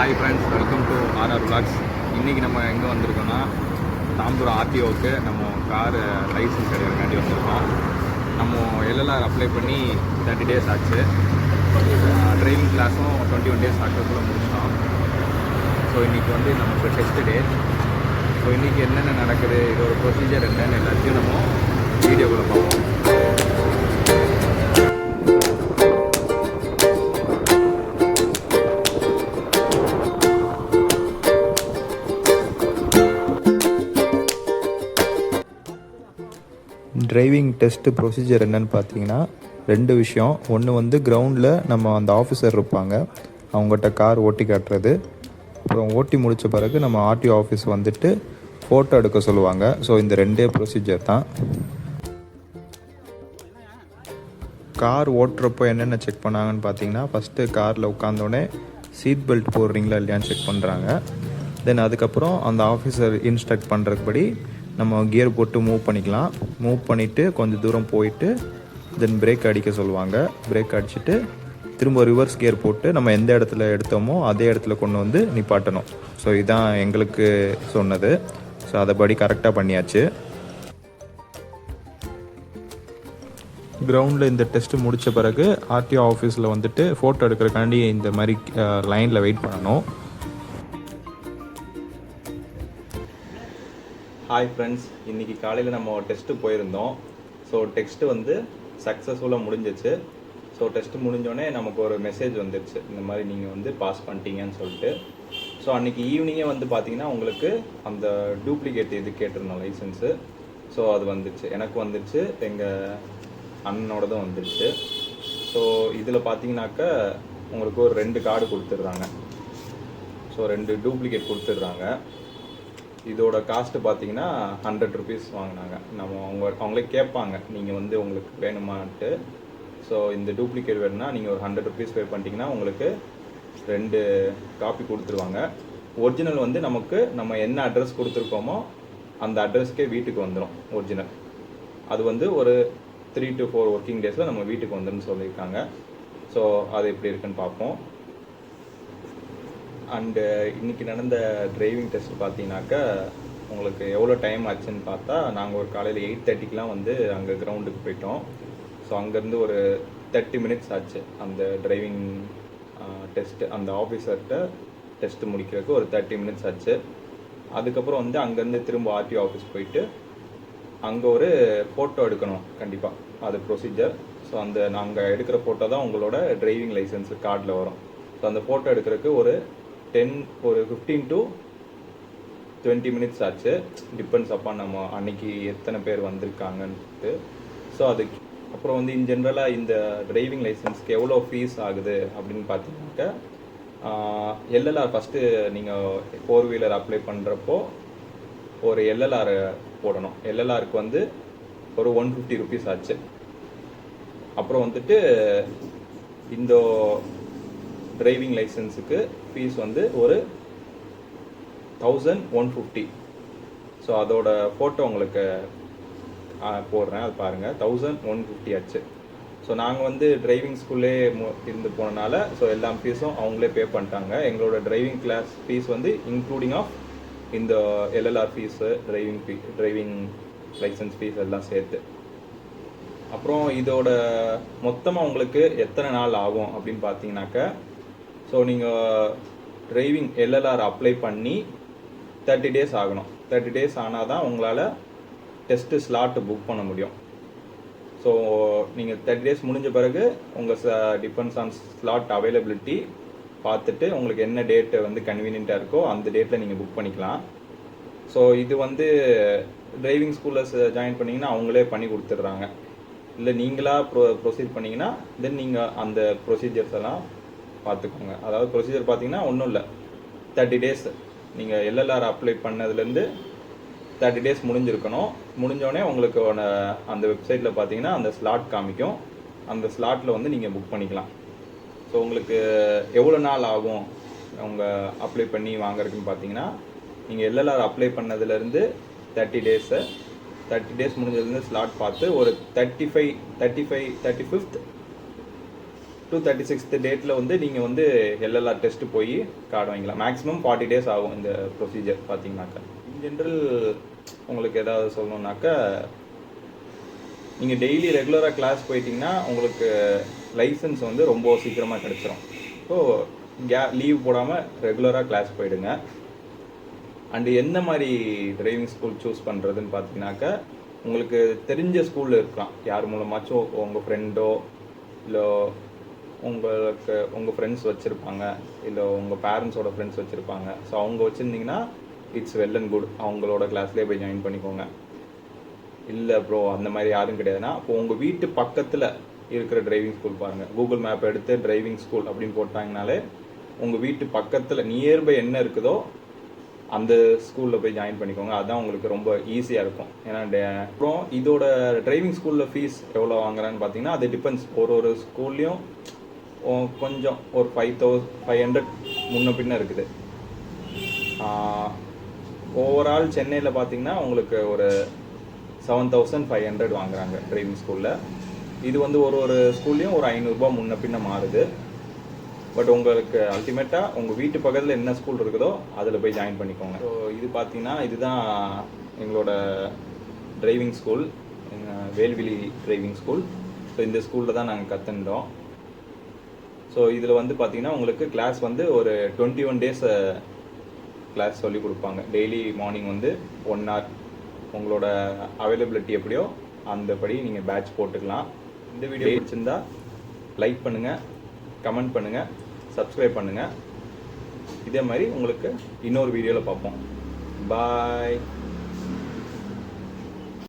Hi friends, welcome to RR vlogs. இன்றைக்கி நம்ம எங்கே வந்திருக்கோன்னா தாம்பரம் ஆர்டிஓவுக்கு நம்ம கார் லைசன்ஸ் எடுக்கிறக்காண்டி வந்திருக்கோம். நம்ம எல்எல்ஆர் அப்ளை பண்ணி 30 days ஆச்சு. டிரைவிங் கிளாஸும் 21 days ஆக்கிறதுக்குள்ள முடிச்சிட்டோம். ஸோ இன்றைக்கி வந்து நமக்கு டெஸ்ட் டே. ஸோ இன்றைக்கி என்னென்ன நடக்குது, இதோட ப்ரொசீஜர் என்னென்னு எல்லாத்தையும் நம்ம வீடியோக்குள்ளே பார்ப்போம். டிரைவிங் டெஸ்ட்டு ப்ரொசீஜர் என்னென்னு பார்த்தீங்கன்னா 2 விஷயம். ஒன்று வந்து கிரவுண்டில் நம்ம அந்த ஆஃபீஸர் இருப்பாங்க, அவங்ககிட்ட கார் ஓட்டி காட்டுறது. அப்புறம் ஓட்டி முடித்த பிறகு நம்ம ஆர்டிஓ ஆஃபீஸ் வந்துட்டு ஃபோட்டோ எடுக்க சொல்லுவாங்க. ஸோ இந்த 2 ப்ரொசீஜர் தான். கார் ஓட்டுறப்போ என்னென்ன செக் பண்ணாங்கன்னு பார்த்தீங்கன்னா, ஃபஸ்ட்டு காரில் உட்காந்தோடனே சீட் பெல்ட் போடுறீங்களா இல்லையான்னு செக் பண்ணுறாங்க. தென் அதுக்கப்புறம் அந்த ஆஃபீஸர் இன்ஸ்ட்ரக்ட் பண்ணுறதுபடி நம்ம கியர் போட்டு மூவ் பண்ணிக்கலாம். மூவ் பண்ணிவிட்டு கொஞ்சம் தூரம் போயிட்டு தென் பிரேக் அடிக்க சொல்லுவாங்க. பிரேக் அடிச்சுட்டு திரும்ப ரிவர்ஸ் கியர் போட்டு நம்ம எந்த இடத்துல எடுத்தோமோ அதே இடத்துல கொண்டு வந்து நிப்பாட்டணும். ஸோ இதுதான் எங்களுக்கு சொன்னது. ஸோ அதைப்படி கரெக்டாக பண்ணியாச்சு. கிரவுண்டில் இந்த டெஸ்ட்டு முடித்த பிறகு ஆர்டிஓ ஆஃபீஸில் வந்துட்டு ஃபோட்டோ எடுக்கிறக்காண்டி இந்த மாதிரி லைனில் வெயிட் பண்ணணும். ஹாய் ஃப்ரெண்ட்ஸ், இன்றைக்கி காலையில் நம்ம டெஸ்ட்டு போயிருந்தோம். ஸோ டெஸ்ட்டு வந்து சக்ஸஸ்ஃபுல்லாக முடிஞ்சிச்சு. ஸோ டெஸ்ட்டு முடிஞ்சோடனே நமக்கு ஒரு மெசேஜ் வந்துடுச்சு, இந்த மாதிரி நீங்கள் வந்து பாஸ் பண்ணிட்டீங்கன்னு சொல்லிட்டு. ஸோ அன்றைக்கி ஈவினிங்கே வந்து பார்த்தீங்கன்னா உங்களுக்கு அந்த டூப்ளிகேட் இது கேட்டிருந்தோம் லைசன்ஸு. ஸோ அது வந்துடுச்சு, எனக்கு வந்துடுச்சு, எங்கள் அண்ணனோடதும் வந்துடுச்சு. ஸோ இதில் பார்த்தீங்கன்னாக்கா உங்களுக்கு ஒரு 2 கார்டு கொடுத்துட்றாங்க. ஸோ 2 டூப்ளிகேட் கொடுத்துட்றாங்க. இதோட காஸ்ட்டு பார்த்தீங்கன்னா 100 rupees வாங்கினாங்க. அவங்களே கேட்பாங்க நீங்கள் வந்து உங்களுக்கு வேணுமான்ட்டு. ஸோ இந்த டூப்ளிகேட் வேணும்னா நீங்கள் ஒரு 100 rupees பே பண்ணிட்டீங்கன்னா உங்களுக்கு 2 காப்பி கொடுத்துருவாங்க. ஒரிஜினல் வந்து நம்ம என்ன அட்ரஸ் கொடுத்துருக்கோமோ அந்த அட்ரஸ்க்கே வீட்டுக்கு வந்துடும் ஒரிஜினல். அது வந்து ஒரு 3 to 4 working days நம்ம வீட்டுக்கு வந்துடும் சொல்லியிருக்காங்க. ஸோ அது எப்படி இருக்குன்னு பார்ப்போம். அண்டு இன்றைக்கி நடந்த டிரைவிங் டெஸ்ட் பார்த்தீங்கன்னாக்கா உங்களுக்கு எவ்வளோ டைம் ஆச்சுன்னு பார்த்தா, நாங்கள் ஒரு காலையில் 8:30க்கெலாம் வந்து அங்கே கிரவுண்டுக்கு போயிட்டோம். ஸோ அங்கேருந்து ஒரு 30 minutes ஆச்சு அந்த டிரைவிங் டெஸ்ட்டு. அந்த ஆஃபீஸர்கிட்ட டெஸ்ட்டு முடிக்கிறதுக்கு ஒரு 30 minutes ஆச்சு. அதுக்கப்புறம் வந்து அங்கேருந்து திரும்ப ஆர்டிஓ ஆஃபீஸ் போயிட்டு அங்கே ஒரு ஃபோட்டோ எடுக்கணும் கண்டிப்பாக, அது ப்ரொசீஜர். ஸோ அந்த நாங்கள் எடுக்கிற ஃபோட்டோ தான் உங்களோட டிரைவிங் லைசன்ஸு கார்டில் வரும். ஸோ அந்த ஃபோட்டோ எடுக்கிறதுக்கு ஒரு 15 to 20 minutes ஆச்சு. டிபெண்ட்ஸ் அப்பான் நம்ம அன்னைக்கு எத்தனை பேர் வந்திருக்காங்கன்ட்டு. ஸோ அதுக்கு அப்புறம் வந்து இன் ஜென்ரலாக இந்த டிரைவிங் லைசன்ஸ்க்கு எவ்வளோ ஃபீஸ் ஆகுது அப்படின்னு பார்த்தீங்கன்னாக்கா, எல்எல்ஆர் ஃபஸ்ட்டு நீங்கள் 4-wheeler அப்ளை பண்ணுறப்போ ஒரு எல்எல்ஆர் போடணும். எல்எல்ஆருக்கு வந்து ஒரு 150 rupees ஆச்சு. அப்புறம் வந்துட்டு இந்த டிரைவிங் லைசன்ஸுக்கு ஃபீஸ் வந்து ஒரு 1150. ஸோ அதோட ஃபோட்டோ உங்களுக்கு போடுறேன், அது பாருங்கள். 1150 ஆச்சு. ஸோ நாங்கள் வந்து டிரைவிங் ஸ்கூல்லே இருந்து போனனால ஸோ எல்லா ஃபீஸும் அவங்களே பே பண்ணிட்டாங்க. எங்களோட டிரைவிங் கிளாஸ் ஃபீஸ் வந்து இன்க்ளூடிங் ஆஃப் இந்த LLR fees, driving licence fees எல்லாம் சேர்த்து. அப்புறம் இதோட மொத்தமாக உங்களுக்கு எத்தனை நாள் ஆகும் அப்படின்னு பார்த்தீங்கன்னாக்கா, ஸோ நீங்கள் டிரைவிங் எல்எல்ஆர் அப்ளை பண்ணி 30 days ஆகணும். 30 days ஆனால் தான் உங்களால் டெஸ்ட்டு ஸ்லாட்டு புக் பண்ண முடியும். ஸோ நீங்கள் 30 days முடிஞ்ச பிறகு உங்கள் டிபெண்ட்ஸ் ஆன் ஸ்லாட் அவைலபிலிட்டி பார்த்துட்டு உங்களுக்கு என்ன டேட்டு வந்து கன்வீனியண்ட்டாக இருக்கோ அந்த டேட்டில் நீங்கள் புக் பண்ணிக்கலாம். ஸோ இது வந்து டிரைவிங் ஸ்கூலில் ஜாயின் பண்ணிங்கன்னா அவங்களே பண்ணி கொடுத்துட்றாங்க. இல்லை நீங்களாக ப்ரொசீட் பண்ணிங்கன்னா தென் நீங்கள் அந்த ப்ரொசீஜர்ஸ் எல்லாம் பார்த்துக்கோங்க. அதாவது ப்ரொசீஜர் பார்த்தீங்கன்னா ஒன்றும் இல்லை, 30 days நீங்கள் எல்எல்ஆர் அப்ளை பண்ணதுலேருந்து 30 days முடிஞ்சிருக்கணும். முடிஞ்சோடனே உங்களுக்கு அந்த வெப்சைட்டில் பார்த்தீங்கன்னா அந்த ஸ்லாட் காமிக்கும். அந்த ஸ்லாட்டில் வந்து நீங்கள் புக் பண்ணிக்கலாம். ஸோ உங்களுக்கு எவ்வளோ நாள் ஆகும் அவங்க அப்ளை பண்ணி வாங்குறதுக்குன்னு பார்த்தீங்கன்னா, நீங்கள் எல்எல்ஆர் அப்ளை பண்ணதுலேருந்து 30 days முடிஞ்சதுலேருந்து ஸ்லாட் பார்த்து ஒரு 35th to 36th டேட்டில் வந்து நீங்கள் வந்து எல்எல்ஆர் டெஸ்ட்டு போய் கார்டு வாங்கிக்கலாம். மேக்ஸிமம் 40 days ஆகும் இந்த ப்ரொசீஜர் பார்த்தீங்கன்னாக்கா. இன் ஜென்ரல் உங்களுக்கு ஏதாவது சொல்லணுன்னாக்கா, நீங்கள் டெய்லி ரெகுலராக கிளாஸ் போயிட்டீங்கன்னா உங்களுக்கு லைசன்ஸ் வந்து ரொம்ப சீக்கிரமாக கிடச்சிரும். ஸோ லீவ் போடாமல் ரெகுலராக கிளாஸ் போயிடுங்க. அண்டு எந்த மாதிரி டிரைவிங் ஸ்கூல் சூஸ் பண்ணுறதுன்னு பார்த்தீங்கன்னாக்கா, உங்களுக்கு தெரிஞ்ச ஸ்கூலில் இருக்கலாம். யார் மூலமாச்சும் உங்கள் ஃப்ரெண்டோ இல்லை உங்கள் ஃப்ரெண்ட்ஸ் வச்சுருப்பாங்க, இல்லை உங்கள் பேரண்ட்ஸோட ஃப்ரெண்ட்ஸ் வச்சுருப்பாங்க. ஸோ அவங்க வச்சுருந்தீங்கன்னா இட்ஸ் வெல் அண்ட் குட், அவங்களோட கிளாஸ்லேயே போய் ஜாயின் பண்ணிக்கோங்க. இல்லை ப்ரோ அந்த மாதிரி யாரும் கிடையாதுன்னா, இப்போ உங்கள் வீட்டு பக்கத்தில் இருக்கிற டிரைவிங் ஸ்கூல் பாருங்கள். கூகுள் மேப் எடுத்து டிரைவிங் ஸ்கூல் அப்படின்னு போட்டாங்கனாலே உங்கள் வீட்டு பக்கத்தில் நியர்பை என்ன இருக்குதோ அந்த ஸ்கூலில் போய் ஜாயின் பண்ணிக்கோங்க. அதுதான் உங்களுக்கு ரொம்ப ஈஸியாக இருக்கும். ஏன்னா அப்புறம் இதோட டிரைவிங் ஸ்கூலில் ஃபீஸ் எவ்வளோ வாங்குறான்னு பார்த்தீங்கன்னா அது டிபெண்ட்ஸ். ஒரு ஸ்கூல்லையும் கொஞ்சம் ஒரு 500 முன்ன பின்ன இருக்குது. ஓவரால் சென்னையில் பார்த்தீங்கன்னா உங்களுக்கு ஒரு 7500 வாங்குறாங்க டிரைவிங் ஸ்கூலில். இது வந்து ஒரு ஸ்கூல்லையும் ஒரு 500 ரூபாய் முன்ன பின்ன மாறுது. பட் உங்களுக்கு அல்டிமேட்டாக உங்கள் வீட்டு பக்கத்தில் என்ன ஸ்கூல் இருக்குதோ அதில் போய் ஜாயின் பண்ணிக்கோங்க. ஸோ இது பார்த்தீங்கன்னா இதுதான் எங்களோட டிரைவிங் ஸ்கூல், வேல்விழி டிரைவிங் ஸ்கூல். ஸோ இந்த ஸ்கூலில் தான் நாங்கள் கற்றுண்டோம். ஸோ இதில் வந்து பார்த்தீங்கன்னா உங்களுக்கு கிளாஸ் வந்து ஒரு 21 days கிளாஸ் சொல்லி கொடுப்பாங்க. டெய்லி மார்னிங் வந்து 1 hour உங்களோட அவைலபிலிட்டி எப்படியோ அந்தபடி நீங்கள் பேட்ச் போட்டுக்கலாம். இந்த வீடியோ பிடிச்சிருந்தா லைக் பண்ணுங்கள், கமெண்ட் பண்ணுங்கள், சப்ஸ்கிரைப் பண்ணுங்கள். இதே மாதிரி உங்களுக்கு இன்னொரு வீடியோவில் பார்ப்போம். பாய்.